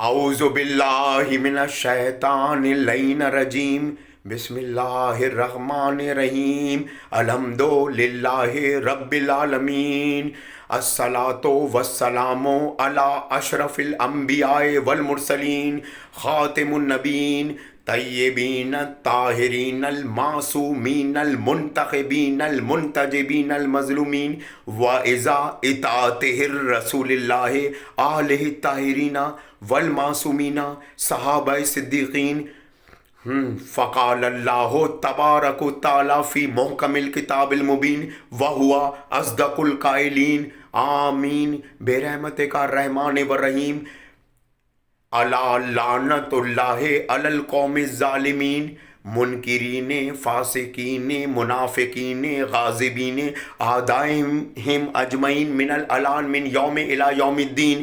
اعوذ باللہ من الشیطان اللعین الرجیم، بسم اللہ الرحمن الرحیم، الحمد للہ رب العالمین، الصلاۃ والسلام علی اشرف الانبیاء والمرسلین، خاتم النبیین، طیبین الطاہرین المعصومین المنتخبین المنتجبین المظلومین، وَإِذَا اطاعتہ الرسول اللہ آلہ الطاہرین والمعصومین صحابہ صدیقین۔ فقال اللہ تبارک و تعالیٰ فی محکم الکتاب المبین وہو اصدق القائلین، آمین برحمتک الرحمن الرحیم۔ الا لعنت اللہ علی القوم الظالمین، منکرین، فاسقین، منافقین، غاضبین، اعدائہم اجمعین من الالان من یوم الی یوم الدین۔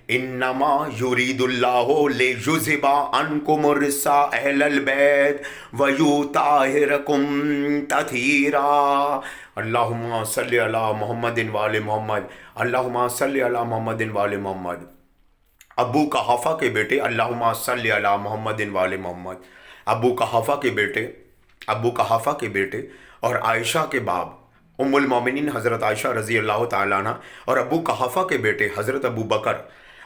انما یرید اللہ لیذھب عنکم الرجس اہل البیت ویطہرکم تطہیرا۔ اللہم صلی علی محمد وآل محمد، اللہم صلی علی محمد وآل محمد۔ ابو قحافہ کے بیٹے اللہم صلی علی محمد وآل محمد، ابو قحافہ کے بیٹے اور عائشہ کے باپ ام المومنین حضرت عائشہ رضی اللہ تعالیٰ عنہ، اور ابو قحافہ کے بیٹے حضرت ابو بکر،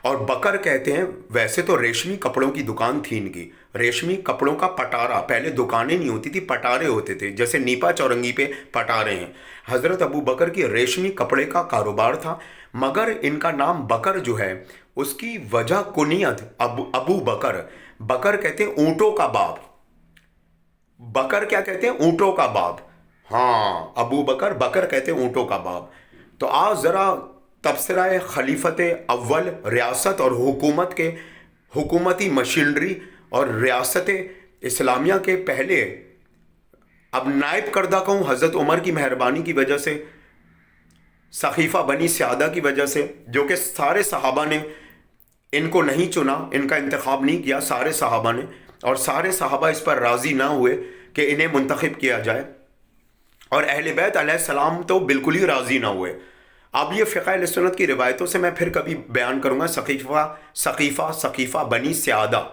اور بکر کہتے ہیں، ویسے تو ریشمی کپڑوں کی دکان تھی ان کی، ریشمی کپڑوں کا پٹارا، پہلے دکانیں نہیں ہوتی تھی، پٹارے ہوتے تھے، جیسے نیپا چورنگی پہ پٹارے ہیں۔ حضرت ابو بکر کی ریشمی کپڑے کا کاروبار تھا، مگر ان کا نام بکر جو ہے اس کی وجہ کنیت ابو بکر، بکر کہتے ہیں اونٹوں کا باپ، بکر کیا کہتے ہیں؟ اونٹوں کا باپ، ہاں ابو بکر، بکر کہتے ہیں اونٹوں کا باپ۔ تو آج ذرا تبصرہ خلیفت اول ریاست اور حکومت کے حکومتی مشینری اور ریاست اسلامیہ کے پہلے، اب نائب کردہ کہوں، حضرت عمر کی مہربانی کی وجہ سے، سقیفہ بنی سعدہ کی وجہ سے، جو کہ سارے صحابہ نے ان کو نہیں چنا، ان کا انتخاب نہیں کیا سارے صحابہ نے، اور سارے صحابہ اس پر راضی نہ ہوئے کہ انہیں منتخب کیا جائے، اور اہل بیت علیہ السلام تو بالکل ہی راضی نہ ہوئے۔ اب یہ فقہ اہل سنت کی روایتوں سے میں پھر کبھی بیان کروں گا، سقیفہ بنی سعدہ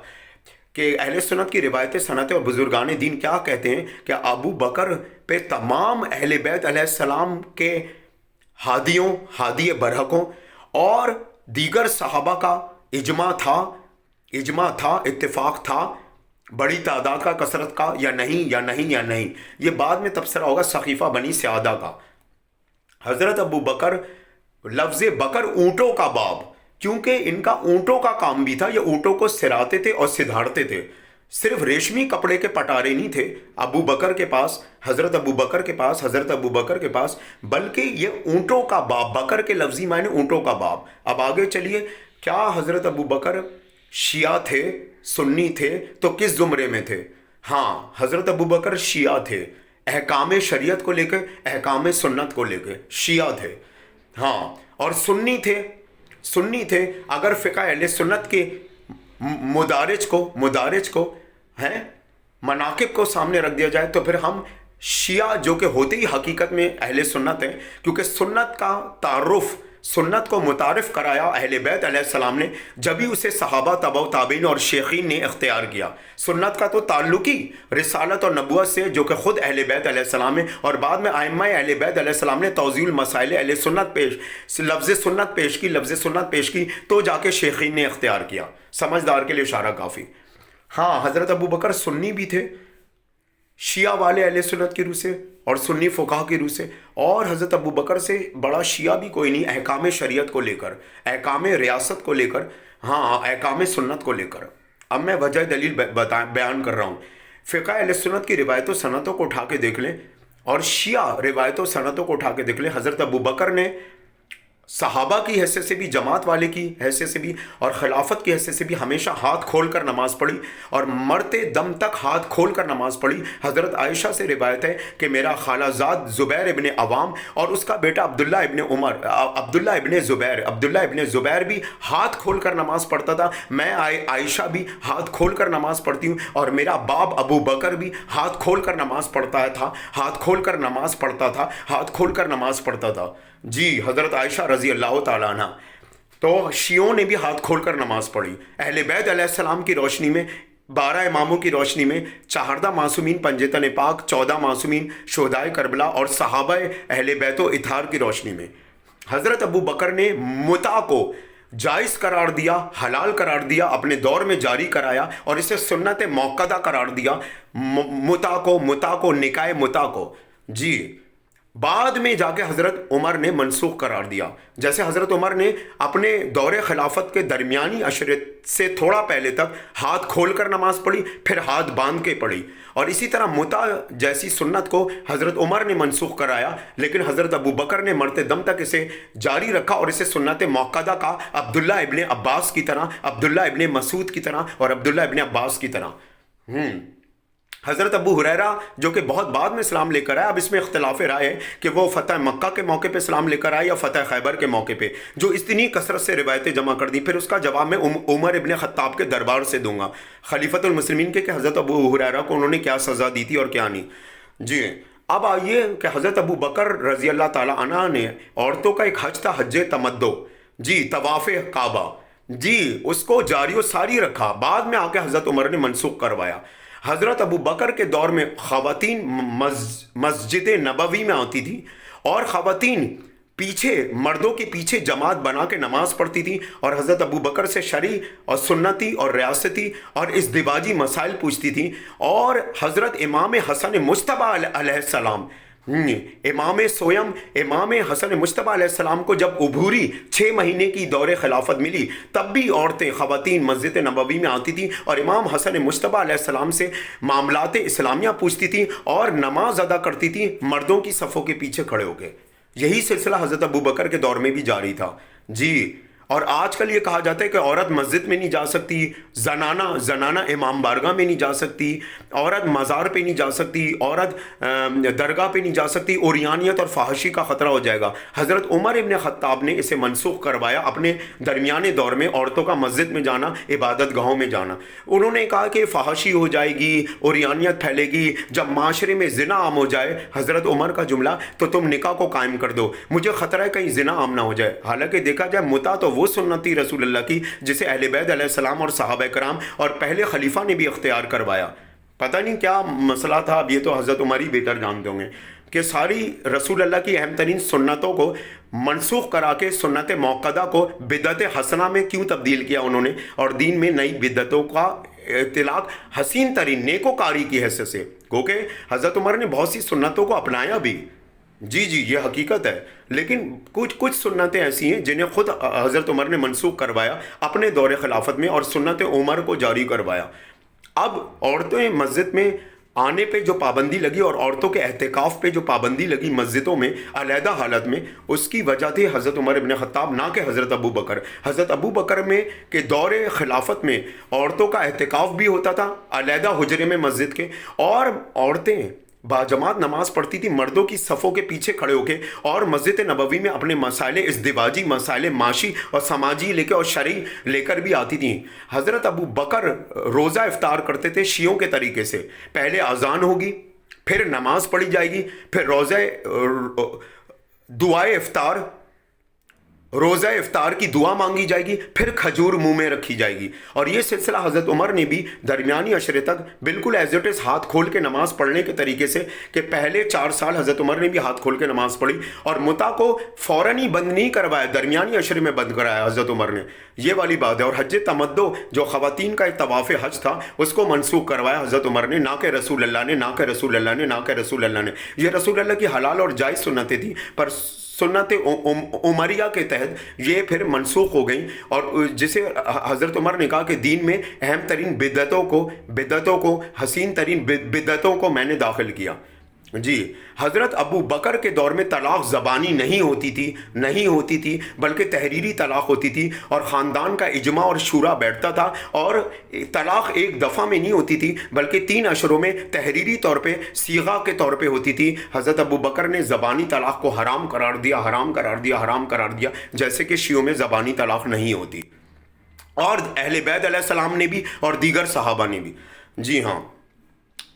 کہ اہل سنت کی روایتیں، سنتیں اور بزرگان دین کیا کہتے ہیں کہ ابو بکر پہ تمام اہل بیت علیہ السلام کے ہادی برحقوں اور دیگر صحابہ کا اجماع تھا، اتفاق تھا، بڑی تعداد کا، کثرت کا، یا نہیں۔ یہ بعد میں تبصرہ ہوگا سقیفہ بنی سعدہ کا۔ حضرت ابو بکر، لفظ بکر اونٹوں کا باپ، کیونکہ ان کا اونٹوں کا کام بھی تھا، یہ اونٹوں کو سراتے تھے اور سدھارتے تھے، صرف ریشمی کپڑے کے پٹارے نہیں تھے ابو بکر کے پاس، حضرت ابو بکر کے پاس، بلکہ یہ اونٹوں کا باپ، بکر کے لفظی معنی اونٹوں کا باپ۔ اب آگے چلیے، کیا حضرت ابو بکر شیعہ تھے، سنی تھے؟ تو کس زمرے میں تھے؟ ہاں، حضرت ابو بکر شیعہ تھے، احکام شریعت کو لے کے، احکام سنت کو لے کے شیعہ تھے، ہاں، اور سنی تھے۔ اگر فقہ اہل سنت کے مدارج کو مناقب کو سامنے رکھ دیا جائے تو پھر ہم شیعہ، جو کہ ہوتے ہی حقیقت میں اہل سنت ہیں، کیونکہ سنت کا تعارف، سنت کو متعارف کرایا اہل بیت علیہ السلام نے، جبھی اسے صحابہ، تبع تابعین اور شیخین نے اختیار کیا۔ سنت کا تو تعلق ہی رسالت اور نبوت سے، جو کہ خود اہل بیت علیہ السلام ہے، اور بعد میں ائمہ اہل بیت علیہ السلام نے توضیح المسائل اہل سنت لفظ سنت پیش کی تو جا کے شیخین نے اختیار کیا۔ سمجھدار کے لیے اشارہ کافی۔ ہاں، حضرت ابو بکر سنی بھی تھے، شیعہ والے اہل سنت کی روح سے اور سنی فقہ کی روح سے، اور حضرت ابو بکر سے بڑا شیعہ بھی کوئی نہیں، احکام شریعت کو لے کر، احکام ریاست کو لے کر، ہاں، احکام سنت کو لے کر۔ اب میں وجہ دلیل بیان کر رہا ہوں۔ فقہ اہل سنت کی روایتوں سنتوں کو اٹھا کے دیکھ لیں، اور شیعہ روایتوں سنتوں کو اٹھا کے دیکھ لیں۔ حضرت ابو بکر نے صحابہ کی حیثیت سے بھی، جماعت والے کی حیثیت سے بھی، اور خلافت کی حیثیت سے بھی ہمیشہ ہاتھ کھول کر نماز پڑھی، اور مرتے دم تک ہاتھ کھول کر نماز پڑھی۔ حضرت عائشہ سے روایت ہے کہ میرا خالہ زاد زبیر ابن عوام اور اس کا بیٹا عبداللہ ابن زبیر بھی ہاتھ کھول کر نماز پڑھتا تھا، میں عائشہ بھی ہاتھ کھول کر نماز پڑھتی ہوں، اور میرا باپ ابو بکر بھی ہاتھ کھول کر نماز پڑھتا تھا۔ جی، حضرت عائشہ رضی اللہ تعالیٰ عنہ۔ تو شیعوں نے بھی ہاتھ کھول کر نماز پڑھی. اہل بیت علیہ السلام کی روشنی میں، 12 اماموں کی روشنی میں، 14 معصومین پنجتن پاک، 14 معصومین شہدائے کربلا اور صحابہ اہل بیت و اطہار کی روشنی میں حضرت ابو بکر نے متع کو جائز قرار دیا، حلال قرار دیا، اپنے دور میں جاری کرایا اور اسے سنت موقدہ قرار دیا. متع کو نکاح متع کو. جی بعد میں جا کے حضرت عمر نے منسوخ قرار دیا. جیسے حضرت عمر نے اپنے دور خلافت کے درمیانی عشرے سے تھوڑا پہلے تک ہاتھ کھول کر نماز پڑھی، پھر ہاتھ باندھ کے پڑھی، اور اسی طرح متع جیسی سنت کو حضرت عمر نے منسوخ کرایا، لیکن حضرت ابو بکر نے مرتے دم تک اسے جاری رکھا اور اسے سنت موقدہ کا، عبداللہ ابن عباس کی طرح، عبداللہ ابن مسعود کی طرح اور عبداللہ ابن عباس کی طرح. حضرت ابو ہریرہ جو کہ بہت بعد میں اسلام لے کر آئے، اب اس میں اختلاف رائے ہے کہ وہ فتح مکہ کے موقع پہ اسلام لے کر آئے یا فتح خیبر کے موقع پہ، جو اتنی کثرت سے روایتیں جمع کر دی. پھر اس کا جواب میں عمر ابن خطاب کے دربار سے دوں گا، خلیفۃ المسلمین کے، کہ حضرت ابو ہریرہ کو انہوں نے کیا سزا دی تھی اور کیا نہیں. جی اب آئیے کہ حضرت ابو بکر رضی اللہ تعالیٰ عنہ نے عورتوں کا ایک حج تھا، حج تمتع، جی طواف کعبہ، جی اس کو جاری و ساری رکھا. بعد میں آ کے حضرت عمر نے منسوخ کروایا. حضرت ابو بکر کے دور میں خواتین مسجد نبوی میں آتی تھی اور خواتین پیچھے، مردوں کے پیچھے جماعت بنا کے نماز پڑھتی تھی اور حضرت ابو بکر سے شرعی اور سنتی اور ریاستی اور ازدواجی مسائل پوچھتی تھی. اور حضرت امام حسن مجتبیٰ علیہ السلام، امام سویم، امام حسن مجتبیٰ علیہ السلام کو جب عبوری 6 مہینے کی دور خلافت ملی، تب بھی عورتیں، خواتین مسجد نبوی میں آتی تھیں اور امام حسن مجتبیٰ علیہ السلام سے معاملات اسلامیہ پوچھتی تھیں اور نماز ادا کرتی تھیں مردوں کی صفوں کے پیچھے کھڑے ہو کے. یہی سلسلہ حضرت ابو بکر کے دور میں بھی جاری تھا. جی اور آج کل یہ کہا جاتا ہے کہ عورت مسجد میں نہیں جا سکتی، زنانہ امام بارگاہ میں نہیں جا سکتی، عورت مزار پہ نہیں جا سکتی، عورت درگاہ پہ نہیں جا سکتی، عریانیت اور فحاشی کا خطرہ ہو جائے گا. حضرت عمر ابن خطاب نے اسے منسوخ کروایا اپنے درمیانے دور میں، عورتوں کا مسجد میں جانا، عبادت گاہوں میں جانا. انہوں نے کہا کہ فحاشی ہو جائے گی، عریانیت پھیلے گی، جب معاشرے میں زنا عام ہو جائے، حضرت عمر کا جملہ، تو تم نکاح کو قائم کر دو، مجھے خطرہ ہے کہیں زنا عام نہ ہو جائے. حالانکہ دیکھا جائے متع تو وہ سنتی رسول اللہ کی جسے اہل بیت علیہ السلام اور صحابہ کرام اور پہلے خلیفہ نے بھی اختیار کروایا. پتہ نہیں کیا مسئلہ تھا، اب یہ تو حضرت عمر ہی بہتر جانتے ہوں گے کہ ساری رسول اللہ کی اہم ترین سنتوں کو منسوخ کرا کے سنت موقدہ کو بدعت حسنہ میں کیوں تبدیل کیا انہوں نے، اور دین میں نئی بدعتوں کا اطلاق حسین ترین نیکوکاری کی حیثیت سے. کیونکہ حضرت عمر نے بہت سی سنتوں کو اپنایا بھی، جی یہ حقیقت ہے، لیکن کچھ سنتیں ایسی ہیں جنہیں خود حضرت عمر نے منسوخ کروایا اپنے دور خلافت میں اور سنت عمر کو جاری کروایا. اب عورتیں مسجد میں آنے پہ جو پابندی لگی اور عورتوں کے اعتکاف پہ جو پابندی لگی مسجدوں میں علیحدہ حالت میں، اس کی وجہ تھی حضرت عمر ابن خطاب، نہ کہ حضرت ابو بکر. حضرت ابو بکر میں کے دور خلافت میں عورتوں کا اعتکاف بھی ہوتا تھا علیحدہ حجرے میں مسجد کے، اور عورتیں باجماعت نماز پڑھتی تھی مردوں کی صفوں کے پیچھے کھڑے ہو کے، اور مسجد نبوی میں اپنے مسائل ازدواجی، مسائل معاشی اور سماجی لے کے اور شرعی لے کر بھی آتی تھیں. حضرت ابو بکر روزہ افطار کرتے تھے شیعوں کے طریقے سے، پہلے اذان ہوگی، پھر نماز پڑھی جائے گی، پھر دعائے افطار، روزہ افطار کی دعا مانگی جائے گی، پھر کھجور منہ میں رکھی جائے گی. اور یہ سلسلہ حضرت عمر نے بھی درمیانی عشرے تک بالکل ایز اٹ از ہاتھ کھول کے نماز پڑھنے کے طریقے سے، کہ پہلے 4 سال حضرت عمر نے بھی ہاتھ کھول کے نماز پڑھی اور متع کو فوراً ہی بند نہیں کروایا، درمیانی عشرے میں بند کرایا حضرت عمر نے. یہ والی بات ہے. اور حج تمتع جو خواتین کا ایک طواف حج تھا، اس کو منسوخ کروایا حضرت عمر نے، نہ کہ رسول اللہ نے، نہ کہ رسول اللہ نے، نہ کہ رسول اللہ نے. یہ رسول اللہ کی حلال اور جائز سنتیں تھیں، پر سنت عمریہ کے تحت یہ پھر منسوخ ہو گئیں، اور جسے حضرت عمر نے کہا کہ دین میں اہم ترین بدعتوں کو حسین ترین بدعتوں کو میں نے داخل کیا. جی حضرت ابو بکر کے دور میں طلاق زبانی نہیں ہوتی تھی بلکہ تحریری طلاق ہوتی تھی، اور خاندان کا اجماع اور شورا بیٹھتا تھا، اور طلاق ایک دفعہ میں نہیں ہوتی تھی بلکہ 3 اشروں میں تحریری طور پہ صیغہ کے طور پہ ہوتی تھی. حضرت ابو بکر نے زبانی طلاق کو حرام قرار دیا، جیسے کہ شیعوں میں زبانی طلاق نہیں ہوتی، اور اہل بیت علیہ السلام نے بھی اور دیگر صحابہ نے بھی. جی ہاں،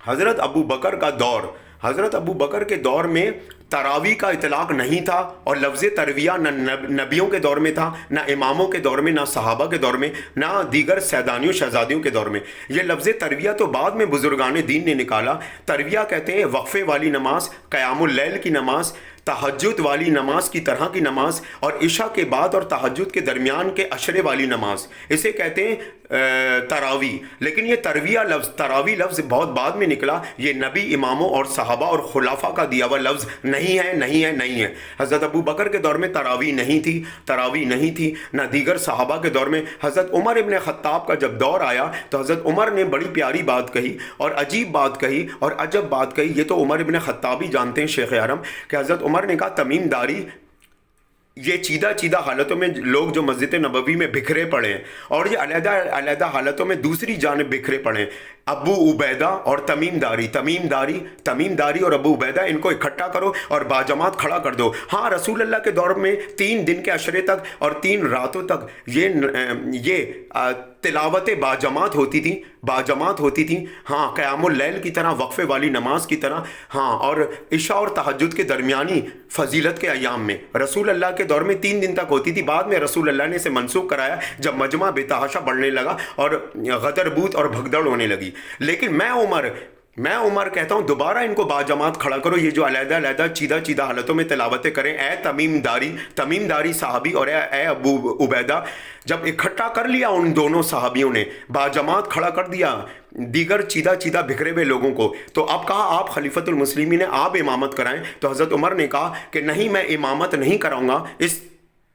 حضرت ابو بکر کے دور میں تراوی کا اطلاق نہیں تھا، اور لفظ ترویہ نہ نبیوں کے دور میں تھا، نہ اماموں کے دور میں، نہ صحابہ کے دور میں، نہ دیگر سیدانیوں شہزادیوں کے دور میں۔ یہ لفظ ترویہ تو بعد میں بزرگان دین نے نکالا۔ ترویہ کہتے ہیں وقفے والی نماز، قیام اللیل کی نماز، تہجد والی نماز کی طرح کی نماز، اور عشاء کے بعد اور تہجد کے درمیان کے عشرے والی نماز، اسے کہتے ہیں تراوی۔ لیکن یہ تراوی لفظ بہت بعد میں نکلا، یہ نبی، اماموں اور صحابہ اور خلافہ کا دیا ہوا لفظ نہیں ہے۔ حضرت ابو بکر کے دور میں تراوی نہیں تھی، نہ دیگر صحابہ کے دور میں۔ حضرت عمر ابن خطاب کا جب دور آیا تو حضرت عمر نے بڑی پیاری بات کہی اور عجیب بات کہی اور عجب بات کہی۔ یہ تو عمر ابن خطاب ہی جانتے ہیں، شیخ حرم، کہ حضرت عمر نے کہا تمیم داری، یہ چیدہ حالتوں میں لوگ جو مسجد نبوی میں بکھرے پڑے ہیں، اور یہ علیحدہ حالتوں میں دوسری جانب بکھرے پڑے ہیں، ابو عبیدہ اور تمیم داری اور ابو عبیدہ، ان کو اکٹھا کرو اور باجماعت کھڑا کر دو۔ ہاں، رسول اللہ کے دور میں 3 دن کے عشرے تک اور 3 راتوں تک یہ تلاوت باجماعت ہوتی تھی، ہاں، قیام اللیل کی طرح، وقفے والی نماز کی طرح، ہاں، اور عشاء اور تہجد کے درمیانی فضیلت کے ایام میں رسول اللہ کے دور میں 3 دن تک ہوتی تھی۔ بعد میں رسول اللہ نے اسے منسوخ کرایا جب مجمع بے تحاشا بڑھنے لگا اور غدر بوت اور بھگدڑ ہونے لگی۔ لیکن میں عمر کہتا ہوں دوبارہ ان کو باجماعت کھڑا کرو، یہ جو علیحدہ چیدہ حالتوں میں تلاوتیں کریں۔ اے تمیم داری صحابی اور اے ابو عبیدہ، جب اکٹھا کر لیا ان دونوں صحابیوں نے، باجماعت کھڑا کر دیا دیگر چیدہ بکھرے ہوئے لوگوں کو، تو اب کہا آپ خلیفۃ المسلمین ہیں، آپ امامت کرائیں۔ تو حضرت عمر نے کہا کہ نہیں، میں امامت نہیں کراؤں گا اس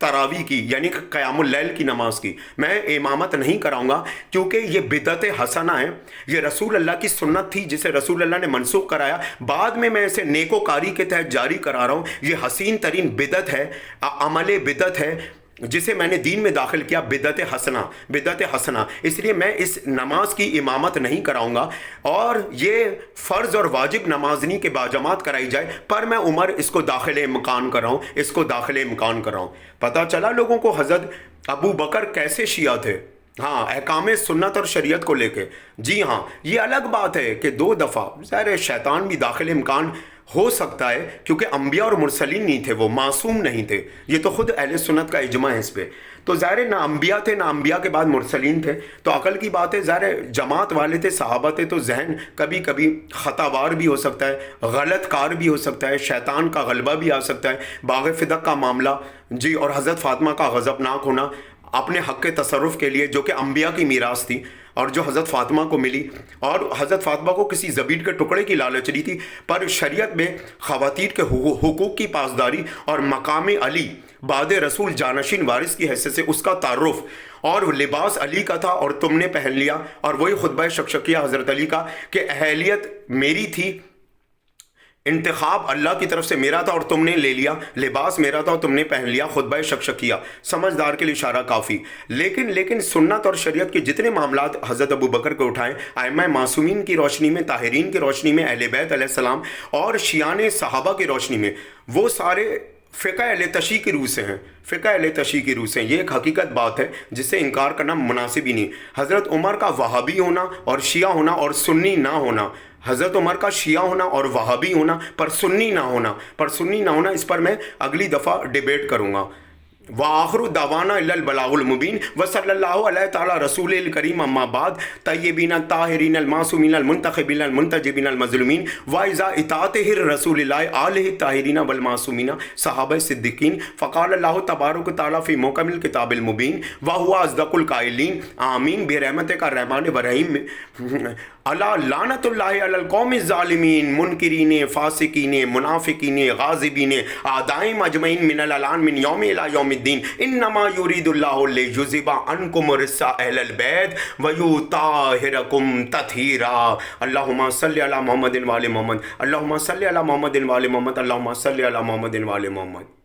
تراوی کی، یعنی قیام اللیل کی نماز کی، میں امامت نہیں کراؤں گا، کیونکہ یہ بدعت حسنہ ہے، یہ رسول اللہ کی سنت تھی جسے رسول اللہ نے منسوخ کرایا، بعد میں اسے نیکوکاری کے تحت جاری کرا رہا ہوں۔ یہ حسین ترین بدعت ہے، عمل بدعت ہے جسے میں نے دین میں داخل کیا، بدعت حسنہ، اس لیے میں اس نماز کی امامت نہیں کراؤں گا، اور یہ فرض اور واجب نماز نہیں کہ باجماعت کرائی جائے، پر میں عمر اس کو داخل امکان کر رہا ہوں۔ پتہ چلا لوگوں کو حضرت ابو بکر کیسے شیعہ تھے، ہاں، احکام سنت اور شریعت کو لے کے۔ جی ہاں، یہ الگ بات ہے کہ 2 دفعہ ظاہر شیطان بھی داخل امکان ہو سکتا ہے، کیونکہ انبیاء اور مرسلین نہیں تھے، وہ معصوم نہیں تھے، یہ تو خود اہل سنت کا اجماع ہے اس پہ۔ تو ظاہر نہ انبیاء تھے، نہ انبیاء کے بعد مرسلین تھے، تو عقل کی بات ہے، ظاہر جماعت والے تھے، صحابہ تھے، تو ذہن کبھی خطاوار بھی ہو سکتا ہے، غلط کار بھی ہو سکتا ہے، شیطان کا غلبہ بھی آ سکتا ہے۔ باغ فدق کا معاملہ، جی، اور حضرت فاطمہ کا غضبناک ہونا اپنے حق کے تصرف کے لیے، جو کہ انبیاء کی میراث تھی اور جو حضرت فاطمہ کو ملی، اور حضرت فاطمہ کو کسی زبیب کے ٹکڑے کی لالچ نہیں تھی، پر شریعت میں خواتین کے حقوق کی پاسداری اور مقام علی بعد رسول جانشین وارث کی حیثیت سے اس کا تعارف، اور لباس علی کا تھا اور تم نے پہن لیا، اور وہی خطبہ شکشکیہ حضرت علی کا کہ اہلیت میری تھی، انتخاب اللہ کی طرف سے میرا تھا اور تم نے لے لیا، لباس میرا تھا اور تم نے پہن لیا، خطبہ شکشکیہ، سمجھدار کے لیے اشارہ کافی۔ لیکن سنت اور شریعت کے جتنے معاملات حضرت ابو بکر کو اٹھائیں، ائمہ معصومین کی روشنی میں، طاہرین کی روشنی میں، اہل بیت علیہ السلام اور شیعان صحابہ کی روشنی میں، وہ سارے فقہ اہل تشیع کی روح سے ہیں، یہ ایک حقیقت بات ہے جس سے انکار کرنا مناسب ہی نہیں۔ حضرت عمر کا وہابی ہونا اور شیعہ ہونا اور سنی نہ ہونا، حضرت عمر کا شیعہ ہونا اور وہابی ہونا پر سنی نہ ہونا، اس پر میں اگلی دفعہ ڈیبیٹ کروں گا۔ وآخر دعوانا الا البلاغ المبین وصلی اللہ علیہ تعالی رسول الکریم، اما بعد، طیبین الطاہرین المعصومین المنتخبین المنتجبین المظلومین واذا اطاعت رسول اللہ آلہ الطاہرین والمعصومین صحابہ صدیقین، فقال اللہ تبارک و تعالی فی محکم الکتاب المبین وہو اصدق القائلین، آمین برحمتک الرحمن الرحیم، الا لعنت اللہ علی القوم الظالمین منکرین فاسقین منافقین غاضبین اعدائم اجمعین من الالان من یوم الی یوم الدین، انما یرید اللہ لیذھب عنکم الرجس اہل البیت ویطہرکم تطہیرا۔ اللہم صلی علی محمد وآل محمد، اللہم صلی علی محمد وآل محمد، اللہم صلی علی محمد وآل محمد۔